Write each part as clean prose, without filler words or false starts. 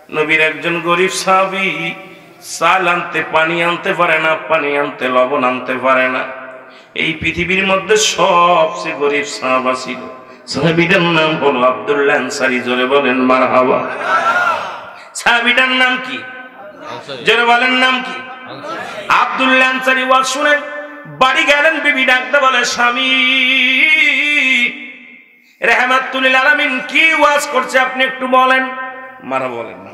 নবীর একজন গরিব সাহাবী চাল আনতে পানি আনতে পারে না, পানি আনতে লবণ আনতে পারে না। এই পৃথিবীর মধ্যে সবচেয়ে গরিব সাহাবা ছিল। সাহাবীটার নাম হলো আব্দুল্লাহ আনসারী। জোরে বলেন মারহাবা। সাহাবীটার নাম কি? জোরে বলেন নাম কি? আব্দুল্লাহ আনসারী। ওয়াজ শুনে বাড়ি গেলেন, বিবি ডাকতে বলে, স্বামী রাহমাতুল লিল আলামিন কি ওয়াজ করছে আপনি একটু বলেন। মারা বলেন না।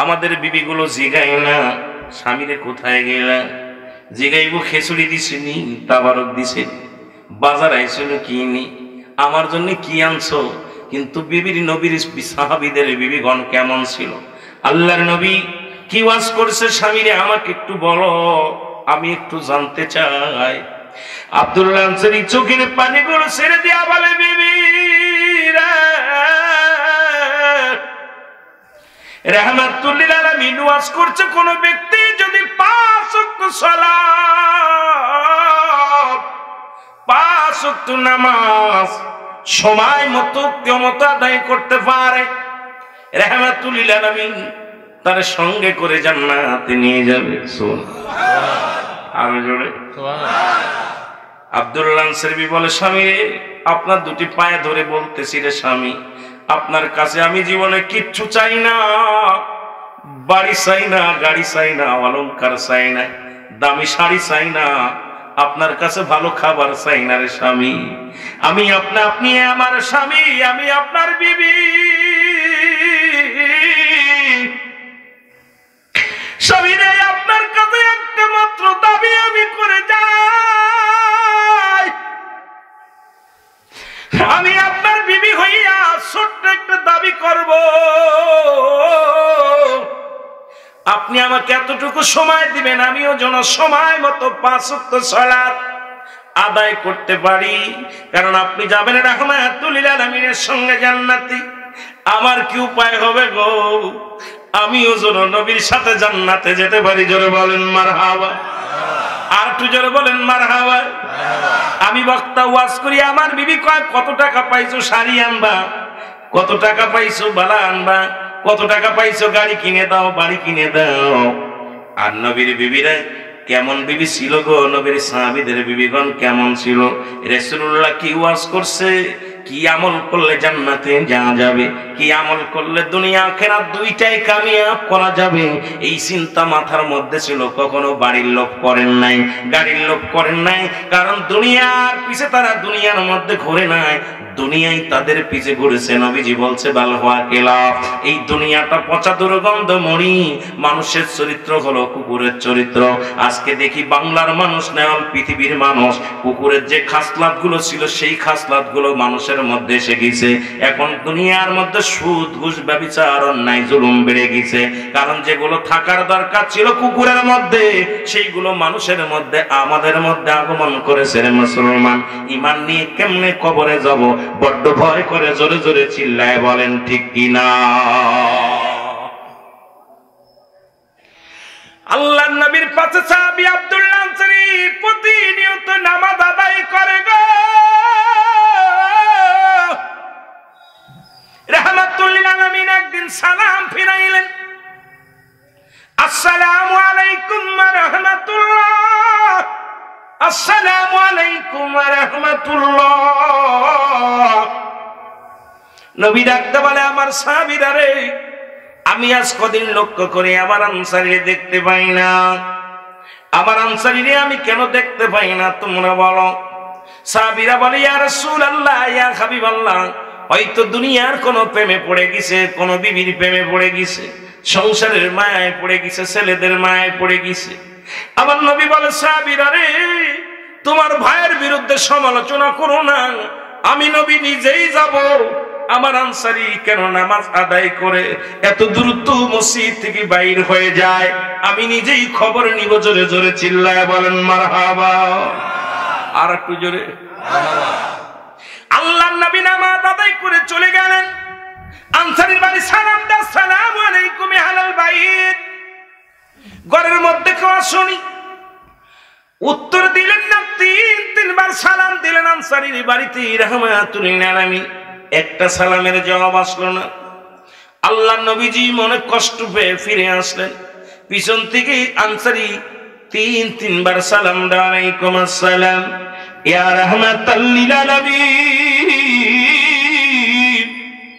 আমাদের বিবিগুলো জিগায় না স্বামীরে কোথায় গেলা, জিগাইব খেচুড়ি দিছিনি, তাবারক দিছিনি, বাজার আইছিল কিনি, আমার জন্য কি আনছো। কিন্তু বিবির নবীর সাহাবীদের বিবিগণ কেমন ছিল, আল্লাহর নবী কি ওয়াজ করছে স্বামীরে আমাকে একটু বলো, আমি একটু জানতে চাই। আব্দুল্লাহ আনসারী চোখের পানিগুলো ছেড়ে দিয়া বলে, বিবি রাহমাতুল লিল আলামিন ওয়াজ করছে, কোন ব্যক্তি যদি 5 ওয়াক্ত সালাত 5 ওয়াক্ত নামাজ সময় মতো কিয়ামত আদায় করতে পারে, রাহমাতুল লিল আলামিন তার সঙ্গে করে জান্নাতে নিয়ে যাবে। সুবহানাল্লাহ। আরো জোরে সুবহানাল্লাহ। আব্দুল্লাহ আনসারী বলে, স্বামী আপনার দুটি পায়ে ধরে বলতেছি রে স্বামী, আপনার কাছে আমি জীবনে কিচ্ছু চাই না, বাড়ি চাই না, গাড়ি চাই না, অলংকার চাই না, দামি শাড়ি চাই না, আপনার কাছে ভালো খাবার চাই না রে স্বামী। আমি আপনি আমার স্বামী, আমি আপনার বিবি। স্বামী রে, আপনার কাছে একটা মাত্র দাবি আমি করে যাই, আমি আপনার বিবি হইয়া ছোট্ট একটা দাবি করব, আপনি আমাকে এতটুকু সময় দিবেন, আমিও যেন সময় মতো 5 ওয়াক্ত সালাত আদায় করতে পারি। কারণ আপনি যাবেন রাহমাতুল লিল আলামিনের সঙ্গে জান্নাতে। আমার কি উপায় হবে গো, আমিও যেন নবীর সাথে জান্নাতে যেতে পারি। জোরে বলেন মারহাবা। আর একটু জোরে বলেন মারহাবা। আমি বক্তা ওয়াজ করি, আমার বিবি কয়, কত টাকা পাইছো শাড়ি আনবা, কত টাকা পাইছো বালা আনবা, কত টাকা পাইছো গাড়ি কিনে দাও, বাড়ি কিনে দাও। আর নবীর বিবিরা কেমন বিবি ছিল গো, নবীর সাহাবীদের বিবিগণ কেমন ছিল, রাসূলুল্লাহ কি ওয়াজ করছে, কি আমল করলে জান্নাতে যাওয়া যাবে, কি আমল করলে দুনিয়া আখিরাত দুইটাই কামিয়াব করা যাবে, এই চিন্তা মাথার মধ্যে ছিল। কখনো বাড়ির লোভ করেন নাই, গাড়ির লোভ করেন নাই, কারণ দুনিয়ার পিছে তারা দুনিয়ার মধ্যে ঘুরে নাই, দুনিয়াই তাদের পিছে ঘুরেছে। নবীজি বলছে, বাল হওয়া কেলা, এই দুনিয়াটা পচা দুর্গন্ধ মরি, মানুষের চরিত্র হলো কুকুরের চরিত্র। আজকে দেখি বাংলার মানুষ নয়, পৃথিবীর মানুষ, কুকুরের যে খাসলাত গুলো ছিল সেই খাসলাত গুলো মানুষের মধ্যে এসে গেছে। এখন দুনিয়ার মধ্যে সুদ, ঘুষ, ব্যভিচার, অন্যায়, জুলুম বেড়ে গেছে। কারণ যেগুলো থাকার দরকার ছিল কুকুরের মধ্যে, সেইগুলো মানুষের মধ্যে, আমাদের মধ্যে আগমন করেছে। রে মুসলমান, ঈমান নিয়ে কেমনে কবরে যাব, বড্ড ভয় করে। জোরে জোরে চিল্লায় বলেন ঠিক কিনা। আল্লাহর নবীর পাশে সাহাবী আব্দুল্লাহ আনসারী প্রতিনিয়ত নামাজ আদায় করে গো। রাহমাতুল লিল আলামিন একদিন সালাম ফিরাইলেন, আসসালামু আলাইকুম ওয়া রাহমাতুল্লাহ, আসসালামু আলাইকুম ওয়া রাহমাতুল্লাহ। নবী ডাকতে বলে, আমার সাহাবীরা রে, আমি আজ কদিন লক্ষ্য করে আমার আনসারীরে দেখতে পাই না, আমার আনসারীরে আমি কেন দেখতে পাই না তোমরা বলো। সাহাবীরা বলে, ইয়া রাসূলুল্লাহ, ইয়া হাবিবাল্লাহ, হয়তো দুনিয়ার কোন প্রেমে পড়ে গেছে, কোন বিবির প্রেমে পড়ে গেছে, সংসারের মায়ায় পড়ে গেছে, ছেলেদের মায়ায় পড়ে গেছে। আমার নবী বলে, সাহাবীরা রে, তোমার ভাইয়ের বিরুদ্ধে সমালোচনা করো না, আমি নবী নিজেই যাব। আমার আনসারী কেন নামাজ আদায় করে এত দ্রুত মসজিদ থেকে বাইর হয়ে যায়, আমি নিজেই খবর নিব। জোরে জোরে চিল্লায় বলেন মারহাবা। আর একটু জোরে। আল্লাহর নবী নামাজ আদায় করে চলে গেলেন, আনসারীর বাড়ি সালাম দেন, আসসালামু আলাইকুম আহলাল বাইত। ঘরের মধ্যে কেউ শুনি, উত্তর দিলেন না, তিনবার সালাম দিলেন আনসারীর বাড়িতে রাহমাতুল লিল আলামিন, একটা সালামের জবাব আসলো না। আল্লাহ নবীজি মনে কষ্ট পেয়ে ফিরে আসলেন। পিছন থেকে আনসারী তিনবার সালাম দেয়, আলাইকুম আসসালাম ইয়া রাহমাতাল লিল আলামিন,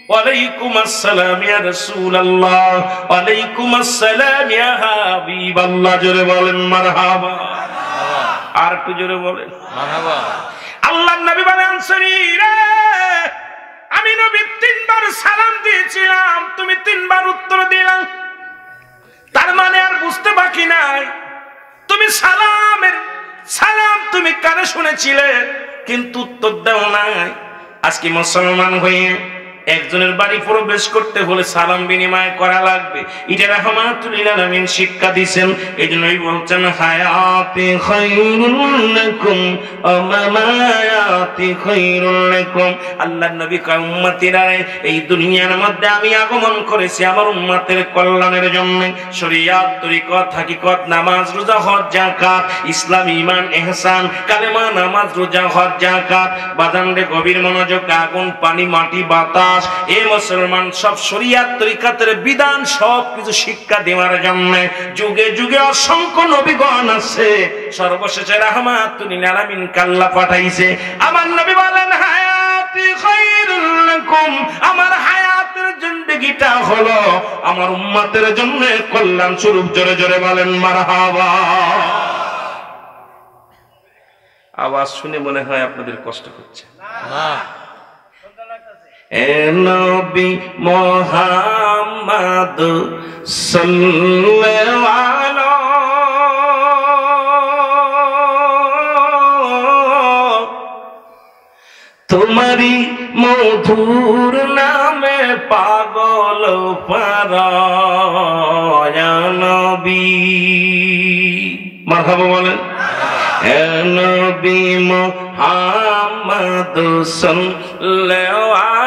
ওয়ালাইকুম আসসালাম ইয়া রাসূলুল্লাহ, ওয়ালাইকুম আসসালাম ইয়া হাবিবাল্লাহ। জোরে বলেন মারহাবা। আর একটু জোরে বলেন মারহাবা। আল্লাহর নবী বলেন, আনসারী রে, আমি নবী 3 বার সালাম দিয়েছিলাম, তুমি 3 বার উত্তর দিলাম, তার মানে আর বুঝতে বাকি নাই তুমি সালাম তুমি কানে শুনেছিলে কিন্তু উত্তর দাও নাই। আজকে মুসলমান হয়ে একজনের বাড়ি প্রবেশ করতে হলে সালাম বিনিময় করা লাগবে। এটা রাহমাতুল লিল আলামিন শিক্ষা দিয়েছেন। এইজন্যই বলছেন হায়াতি খায়রুল লাকুম ওয়া মামায়াতি খায়রুল লাকুম। আল্লাহর নবী কয়, উম্মতিরা, এই দুনিয়ার মধ্যে আমি আগমন করেছি আমার উম্মতের কল্যাণের জন্য। শরীয়ত, তরিকত, হাকিকত, নামাজ, রোজা, হজ, যাকাত, ইসলাম, ঈমান, ইহসান, কালেমা, নামাজ, রোজা, হজ, যাকাত, বাজানরে গভীর মনোযোগ, আগুন, পানি, মাটি, বাতাস, এ মুসলমান সব শরীয়ত তরিকাতের বিধান সব কিছু শিক্ষা দেওয়ার জন্য যুগে যুগে অসংখ্য নবীগণ আছে। সর্বশেষে রাহমাতুল লিল আলামিন আল্লাহ পাঠাইছে। আমার নবী বলেন, হায়াতি খায়রুল লাকুম, আমার হায়াতের জিন্দেগিটা হলো আমার উম্মতের জন্য কল্যাণ স্বরূপ। জোরে জোরে বলেন মারহাবা। আওয়াজ শুনে মনে হয় আপনাদের কষ্ট হচ্ছে না। এ নবী মুহাম্মদ সাল্লাল্লাহু আলাইহি, তোমারি মধুর নামে পাগল পারা নবী। মারহাবা বলেন। হে নবী মুহাম্মদ সাল্লাল্লাহু আলাইহি,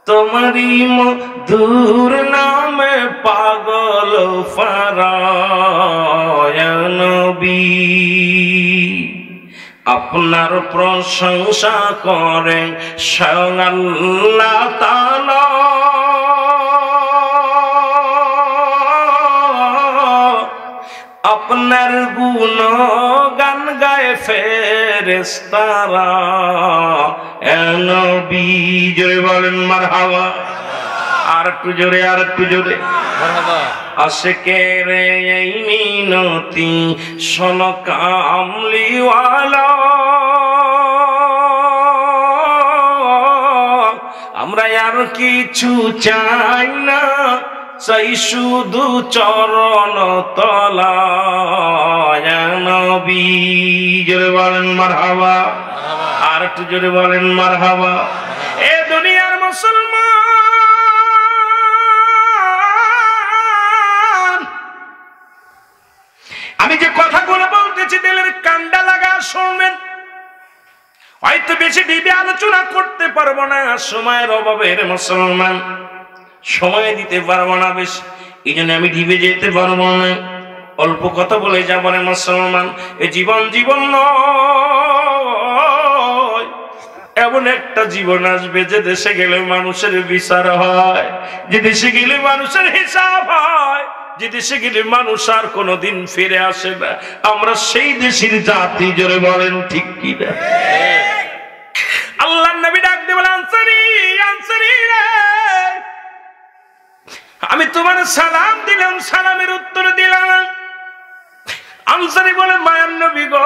তোমারি মধুর নামে পাগল ফারায় নবী। আপনার প্রশংসা করে স্বয়ং আল্লাহ তাআলা, আপনার গুণগান গায় ফেরেশতারা। এ নবী, জোরে বলেন মারহাবা। আর একটু জোরে, আর একটু জোরে মারহাবা। আশিকের এই মিনতি শোনো কামলিওয়ালা, আমরা আর কিছু চাই না, চাই শুধু চরণ তলায় নবী। জোরে বলেন মারহাবা। আর একটু জোরে বলেন মারহাবা। এ দুনিয়ার মুসলমান, আমি যে কথাগুলো বলতেছি দিলের কান্ডা লাগা শুনবেন। হয়তো বেশি ডিবে আলোচনা করতে পারবো না, সময়ের অভাবের মুসলমান সময় দিতে পারবো না বেশি, এই জন্য আমি ডিবে যেতে পারবো না। অল্প কথা বলে যাবো না মুসলমান। এ জীবন জীবন নয়, এমন একটা জীবন আসবে যে দেশে গেলে মানুষের বিচার হয়, যে দেশে গেলে মানুষের হিসাব হয়, যে দেশে গেলে মানুষ আর কোনোদিন ফিরে আসে না। আমরা সেই দেশের জাতি। জোরে বলেন ঠিক কি না? আল্লাহর নবী ডাক দিয়ে বলেন, আনসারী, আনসারী রে, আমি তোমার সালাম দিলাম, সালামের উত্তর দিলাম। আনসারী বলে, মায়ার নবী গো,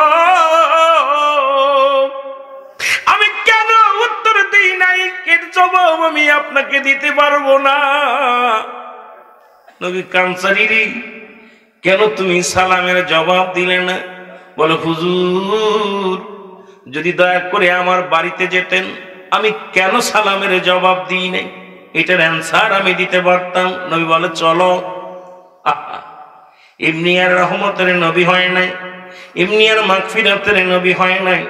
আমি কেন উত্তর দিই নাই, এর জবাব আমি আপনাকে দিতে পারবো না। নবী আনসারী রে, কেন তুমি সালামের জবাব দিলে না? বলে, হুজুর, যদি দয়া করে আমার বাড়িতে যেতেন আমি কেন সালামের জবাব দিই নাই, এটার অ্যান্সার আমি দিতে পারতাম। নবী বলে, চলো। এমনি আর রহমতের নবী হয় নাই, এমনি আর মাগফিরাতের নবী হয় নাই,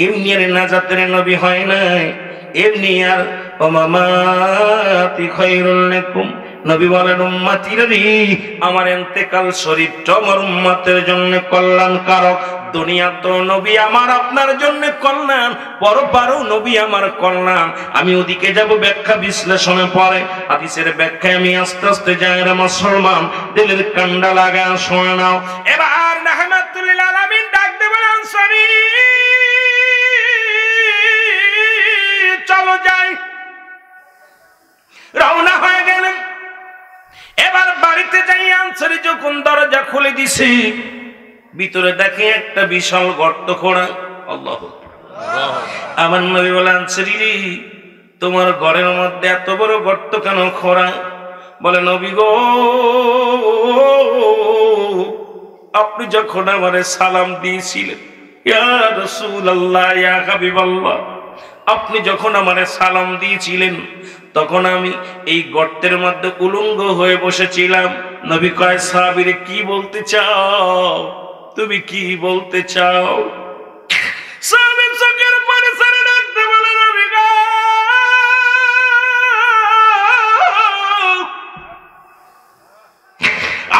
এমনি আর নাজাতের নবী হয় নাই, এমনি আর ওমামাতি খায়রুল লাকুম। নবী বলেন, উম্মতিরা রে, আমার ইন্তেকাল শরীফটা আমার উম্মতের জন্য কল্যাণকারক। দুনিয়া তো নবী আমার আপনার জন্য কল্যাণ, পরপারও নবী আমার কল্যাণ। আমি ওদিকে যাব ব্যাখ্যা বিশ্লেষণে পরে, হাদিসের ব্যাখ্যায় আমি আস্তে আস্তে যাই। রে মুসলমান, দিলের কান্ডা লাগা শোনা নাও। এবার রাহমাতুল লিল আলামিন ডাক দিয়ে বলেন, স্বামী চলো যাই। রওনা হয়ে গেলেন। এবার বাড়িতে যাই আনসারী যখন দরজা খুলে দিছে, ভিতরে দেখে একটা বিশাল গর্ত খোঁড়া। আল্লাহ, আমার নবী বলে, আনসারী তোমার ঘরের মধ্যে এত বড় গর্ত কেন খোঁড়া? বলে, নবী গো, আপনি যখন আমারে সালাম দিয়েছিলেন, ইয়া রাসূলুল্লাহ, ইয়া হাবিবাল্লাহ, আপনি যখন আমারে সালাম দিয়েছিলেন তখন আমি এই গর্তের মধ্যে উলঙ্গ হয়ে বসেছিলাম। নবী কয়, সাহাবীরে কি বলতে চাও? তুমি কি বলতে চাও? সাহাবী চোখের পানি ছেড়ে ডাকতে বলে, নবী গো,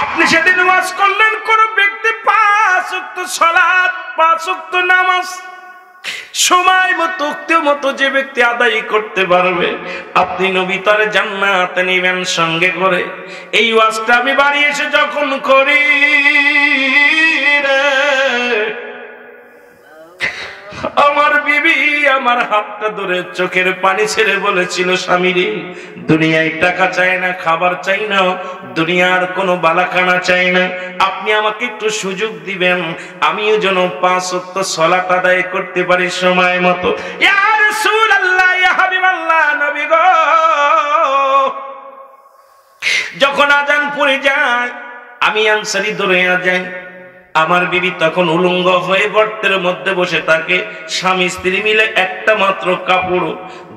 আপনি সেদিন ওয়াজ করলেন কোন ব্যক্তি 5 ওয়াক্ত সালাত, 5 ওয়াক্ত নামাজ সময় মতো যে ব্যক্তি আদায় করতে পারবে, আপনি নবী তার জান্নাতে নিবেন সঙ্গে করে। এই ওয়াজটা আমি বাড়ি এসে যখন করি, আমার বিবি আমার হাতটা ধরে চোখের পানি ছেড়ে বলেছিল, স্বামী রে, দুনিয়ায় টাকা চাই না, খাবার চাই না, দুনিয়ার কোনো বালাখানা চাই না, আপনি আমাকে একটু সুযোগ দিবেন, আমিও যেন 5 ওয়াক্ত সালাত আদায় করতে পারি সময় মতো। ইয়া রাসূলুল্লাহ, ইয়া হাবিবাল্লাহ, নবী গো, যখন আজান পড়ে যায় আমি আনসারী দৌড়ে যাই। আমার বিবি তখন উলঙ্গ হয়ে গর্তের মধ্যে বসে থাকে, স্বামী স্ত্রী মিলে একটা মাত্র কাপড়।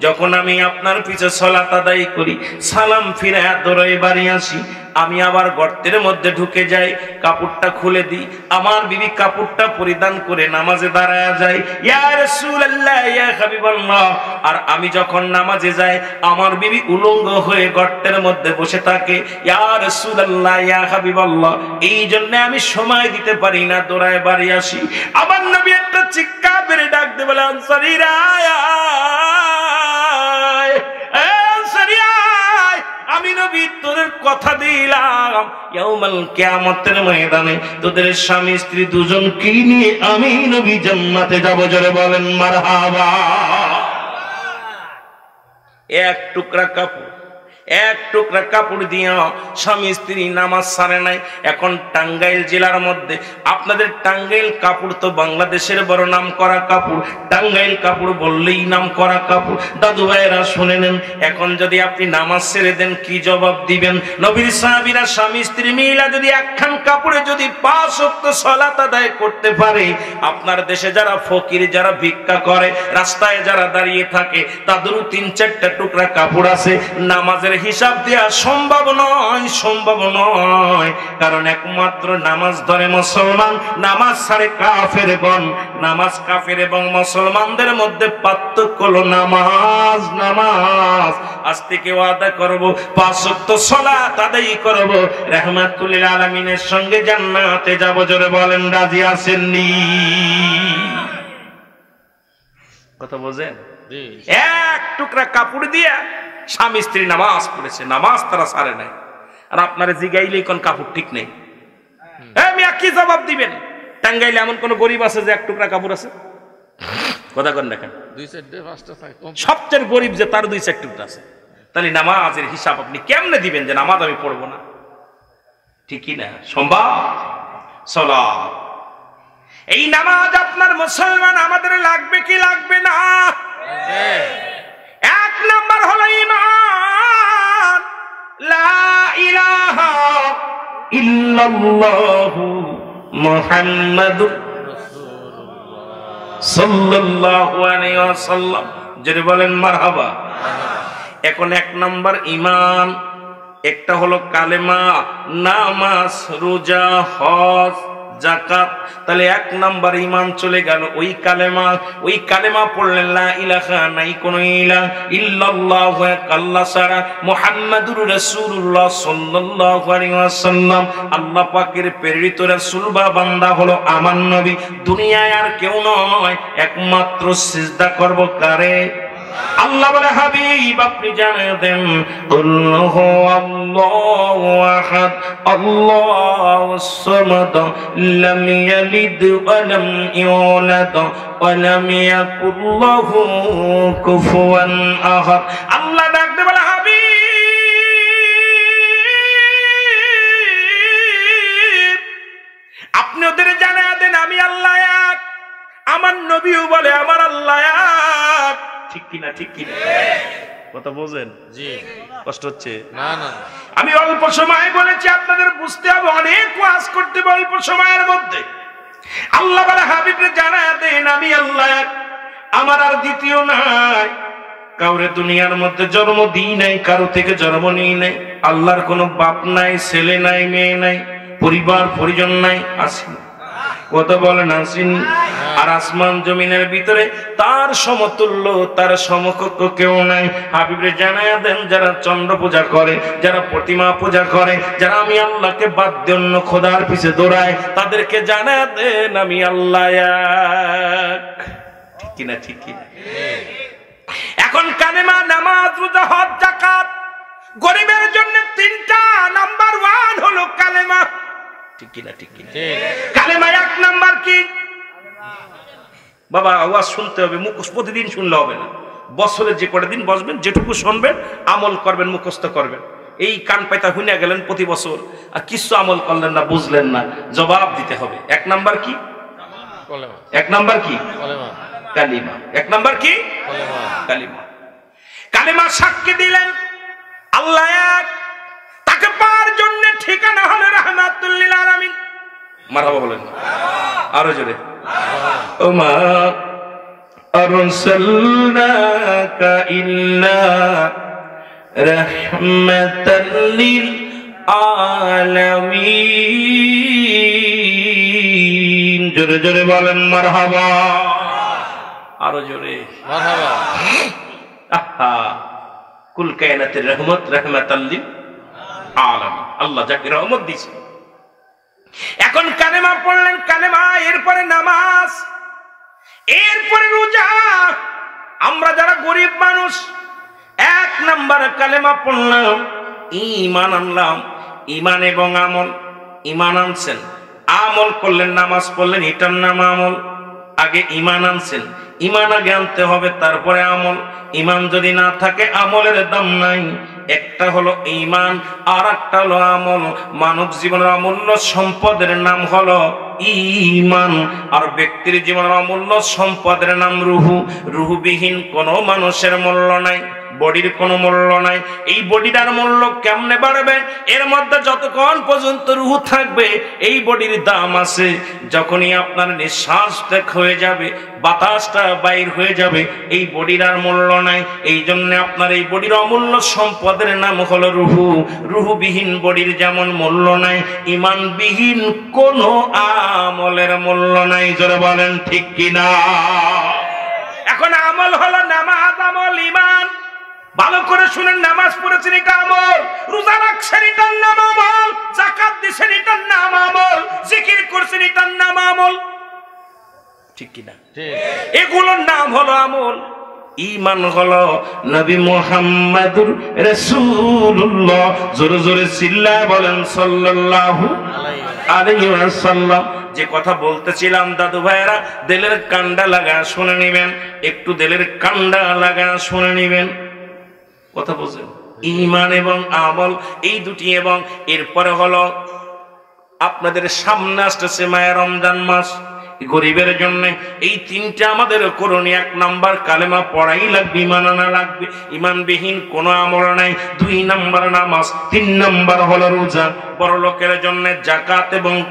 যখন আমি আপনার পিছে সালাত আদায় করি, সালাম ফিরে দৌড়ে বাড়ি আসি, আমি আবার গর্তের মধ্যে ঢুকে যাই, কাপড়টা খুলে দিই, আমার বিবি কাপড়টা পরিধান করে নামাজে দাঁড়ায় যায়। ইয়া রাসূলুল্লাহ, ইয়া হাবিবাল্লাহ, আর আমি যখন নামাজে যাই আমার বিবি উলঙ্গ হয়ে গর্তের মধ্যে বসে থাকে। ইয়া রাসূলুল্লাহ, ইয়া হাবিবাল্লাহ, এই জন্য আমি সময় দিতে পারি না, দৌড়ায় বাড়ি আসি। আমার নবী একটা চিৎকার করে ডাক দিয়ে বলে, আনসারীরা আমি নবী তোর কথা দিলাম, ইয়াউমাল কিয়ামতের ময়দানে তোদের স্বামী স্ত্রী দুজনকে নিয়ে আমি নবী জান্নাতে যাব। জোরে বলেন মারহাবা। এক টুকরা কাপড় দিয়া স্বামী স্ত্রী নামাজ ছাড়ে নাই। এখন টাঙ্গাইল জেলার মধ্যে, আপনাদের টাঙ্গাইল কাপড় তো বাংলাদেশের বড় নাম করা কাপড়, টাঙ্গাইল কাপড় বললেই নাম করা কাপড়। দাদু ভাইয়েরা শুনে নেন, এখন যদি আপনি নামাজ ছেড়ে দেন কি জবাব দিবেন? নবীর সাহাবীরা স্বামী স্ত্রী মিলা যদি একখান কাপড়ে যদি 5 ওয়াক্ত সালাত আদায় করতে পারে, আপনার দেশে যারা ফকির, যারা ভিক্ষা করে, রাস্তায় যারা দাঁড়িয়ে থাকে, তাদেরও 3-4টা টুকরা কাপড় আছে, নামাজের হিসাব দেয়া সম্ভব নয়। কারণ একমাত্র নামাজ ধরে মুসলমান, নামাজ ছাড়ে কাফেরগণ। নামাজ কাফের এবং মুসলমানদের মধ্যে পার্থক্য হলো নামাজ। আজ থেকে ওয়াদা করব 5 ওয়াক্ত সালাত আদায় করব, রাহমাতুল লিল আলামিনের সঙ্গে জান্নাতে যাব। জোরে বলেন রাজি আছেন নি? কথা বোঝেন? এক টুকরা কাপড় দিয়া স্বামী স্ত্রী নামাজ পড়েছে, নামাজ তারা ছাড়ে নাই। আর আপনারা জিগাইলেই কোন কাপড় ঠিক নেই, মিয়া কি জবাব দিবেন? টাঙ্গাইলে এমন কোন গরিব আছে যে এক টুকরা কাপড় আছে? কথা কন দেখেন, সবচেয়ে গরিব যে তার 2-4 টুকরা আছে। তাহলে নামাজের হিসাব আপনি কেমনে দিবেন যে নামাজ আমি পড়বো না? ঠিকই না? সম্ভব? সালাত, এই নামাজ আপনার মুসলমান আমাদের লাগবে কি লাগবে না? এক নাম্বার হলো ঈমান, লা ইলাহা ইল্লাল্লাহু মুহাম্মাদুর রাসূলুল্লাহ সাল্লাল্লাহু আলাইহি ওয়াসাল্লাম। যদি বলেন মারহাবা। এখন 1 নাম্বার ঈমান, একটা হলো কালেমা, নামাজ, রোজা, হজ, যাকাত। তাহলে 1 নাম্বার ঈমান চলে গেল ওই কালেমা পড়লেন লা ইলাহা, নাই কোনো ইলাহ ইল্লাল্লাহ, আল্লাহ ছাড়া, মুহাম্মাদুর রাসূলুল্লাহ সাল্লাল্লাহু আলাইহি ওয়াসাল্লাম আল্লাহ পাকের প্রেরিত রাসূল বা বান্দা হলো আমার নবী। দুনিয়ায় আর কেউ নয়, একমাত্র সিজদা করব কারে? আল্লাহ বলে হাবিব আপনি জানিয়ে দেন, কুল হুয়াল্লাহু আহাদ আল্লাহুস সামাদ লাম ইয়ালিদ ওয়া লাম ইউলাদ ওয়া লাম ইয়াকুল লাহু কুফুয়ান আহাদ। আল্লাহ ডাকতে বলে হাবিব আপনি ওদের জানিয়ে দেন আমি আল্লাহ এক। আমার নবীও বলে আমার আল্লাহ এক। ঠিক কিনা? ঠিক কিনা? কথা বোঝেন? জি। কষ্ট হচ্ছে? না না, আমি অল্প সময় বলেছি, আপনাদের বুঝতে হবে, অনেক ওয়াজ করতে হবে অল্প সময়ের মধ্যে। আল্লাহ বলে হাবিবরে জানায়া দেন আমি আল্লাহ এক, আমার আর দ্বিতীয় নাই। কাউরে দুনিয়ার মধ্যে জন্ম দিই নাই, কারো থেকে জন্ম নিই নাই। আল্লাহর কোনো বাপ নাই, ছেলে নাই, মেয়ে নাই, পরিবার পরিজন নাই, আসেনি। কথা বলেন আসেনি? আর আসমান জমিনের ভিতরে তার সমতুল্য, তার সমকক্ষ কেউ নাই। হাবিবরে জানায়া দেন যারা চন্দ্র পূজা করে, যারা প্রতিমা পূজা করে, যারা আমি আল্লাহকে বাদ দিয়ে অন্য খোদার পিছে দৌড়ায়, তাদেরকে জানায়া দেন আমি আল্লাহ এক। ঠিক কিনা? ঠিক কিনা? এখন কালেমা, নামাজ, রোজা, হজ, যাকাত গরিবের জন্য 3টা, নাম্বার 1 হলো কালেমা। ঠিক কিনা? ঠিক কিনা? কালেমা 1 নাম্বার কি? বাবা আওয়াজ শুনতে হবে, মুখস্থ প্রতিদিন শুনলে হবে না। বছরে যে কটা দিন বসবেন, যেটুকু শুনবেন আমল করবেন, মুখস্থ করবেন। এই কান পাইতা হুইনা গেলেন প্রতি বছর, আর কিছু আমল করলেন না, বুঝলেন না, জবাব দিতে হবে। 1 নাম্বার কি? 1 নাম্বার কি? কালিমা। 1 নাম্বার কি? কালিমা। কালিমা সাক্ষী দিলেন আল্লাহ এক, তাকে পাওয়ার জন্য ঠিকানা হলো রাহমাতুল লিল আলামিন। মারহাবা বলেন আরো জোরে। ওমা আরসালনাকা ইল্লা রাহমাতাল লিল আলামিন। জোরে জোরে বলেন মারহাবা, আরো জোরে মারহাবা। আহা, কুল কায়নাতের রহমত রাহমাতাল লিল আলামিন, আল্লাহ যাকে রহমত দিয়েছে। এখন কালেমা পড়লেন, কালেমা, এরপরে নামাজ, এরপরে রোজা। আমরা যারা গরিব মানুষ 1 নাম্বার কালেমা পড়লাম, ঈমান আনলাম। ঈমান এবং আমল। ঈমান আনছেন, আমল করলেন, নামাজ পড়লেন, এটার নাম আমল। আগে ঈমান আনছেন, ঈমান আগে আনতে হবে, তারপরে আমল। ঈমান যদি না থাকে আমলের দাম নাই। একটা হলো ঈমান, আর একটা হলো আমল। মানব জীবনের অমূল্য সম্পদের নাম হলো ঈমান, আর ব্যক্তির জীবনের অমূল্য সম্পদের নাম রুহু। রুহুবিহীন কোনো মানুষের মূল্য নাই, বডির কোনো মূল্য নাই। এই বডিটার মূল্য কেমনে বাড়বে? এর মধ্যে যতক্ষণ পর্যন্ত রুহু থাকবে এই বডির দাম আছে। যখনই আপনার নিঃশ্বাস ত্যাগ হয়ে যাবে, বাতাসটা বাইর হয়ে যাবে, এই বডির আর মূল্য নাই। এই জন্য আপনার এই বডির অমূল্য সম্পদের নাম হলো রুহু। রুহুবিহীন বডির যেমন মূল্য নাই, ঈমানবিহীন কোনো আমলের মূল্য নাই। জোরে বলেন ঠিক কিনা? এখন আমল হলো নামাজ, আমল ঈমান। ভালো করে শুনেন, নামাজ পড়েছেন এটা আমল, রোজা রাখছেন এটার নাম আমল, যাকাত দিছেন এটার নাম আমল, জিকির করছেন এটার নাম আমল। ঠিক কিনা? এগুলোর নাম হলো আমল। ঈমান হলো নবী মুহাম্মাদুর রাসূলুল্লাহ, জোরে জোরে চিল্লায় বলেন সাল্লাল্লাহু আলাইহি ওয়াসাল্লাম। যে কথা বলতেছিলাম দাদু ভাইরা, দিলের কান্ডা লাগা শুনে নেবেন, একটু দিলের কান্ডা লাগা শুনে নেবেন। কথা বলছেন, ঈমান এবং আমল এই দুটি। এবং এরপরে হলো আপনাদের সামনে আসতেছে মায়ের রমজান মাস, গরিবের জন্য এই 3টা আমাদের করণীয়। 1 নাম্বার কালেমা পড়াই লাগবে, ঈমান আনা লাগবে। ঈমানবিহীন কোনো আমল নাই। 2 নাম্বার নামাজ, 3 নাম্বার হলো রোজা। বড় লোকের জন্য যাকাত এবং